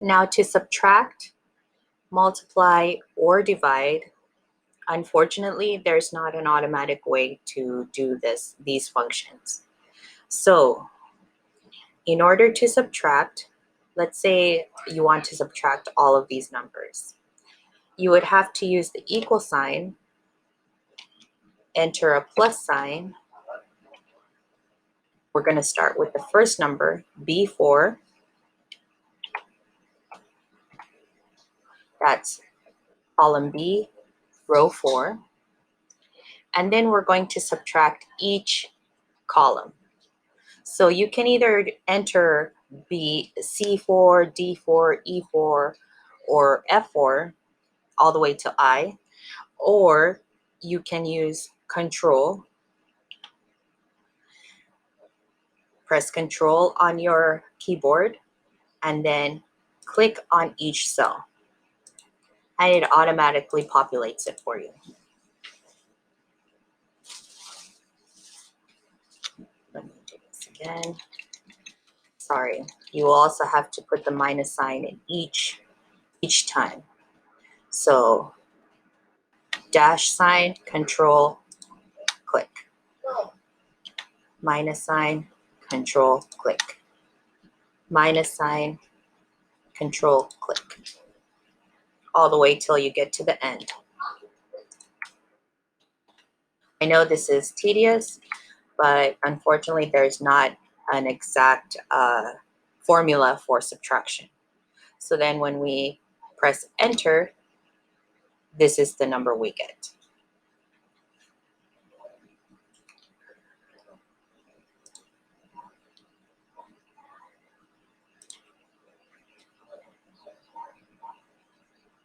Now to subtract, multiply, or divide, unfortunately, there's not an automatic way to do these functions. So in order to subtract, let's say you want to subtract all of these numbers. You would have to use the equal sign, enter a plus sign. We're going to start with the first number, B4. That's column B, row 4. And then we're going to subtract each column. So you can either enter C4, D4, E4, or F4 all the way to I, or you can use Control. Press Control on your keyboard and then click on each cell, and it automatically populates it for you. Let me do this again. Sorry, you will also have to put the minus sign in each time. So dash sign, Control, click. Minus sign, Control, click. Minus sign, Control, click. All the way till you get to the end. I know this is tedious, but unfortunately there's not an exact formula for subtraction. So then when we press enter, this is the number we get.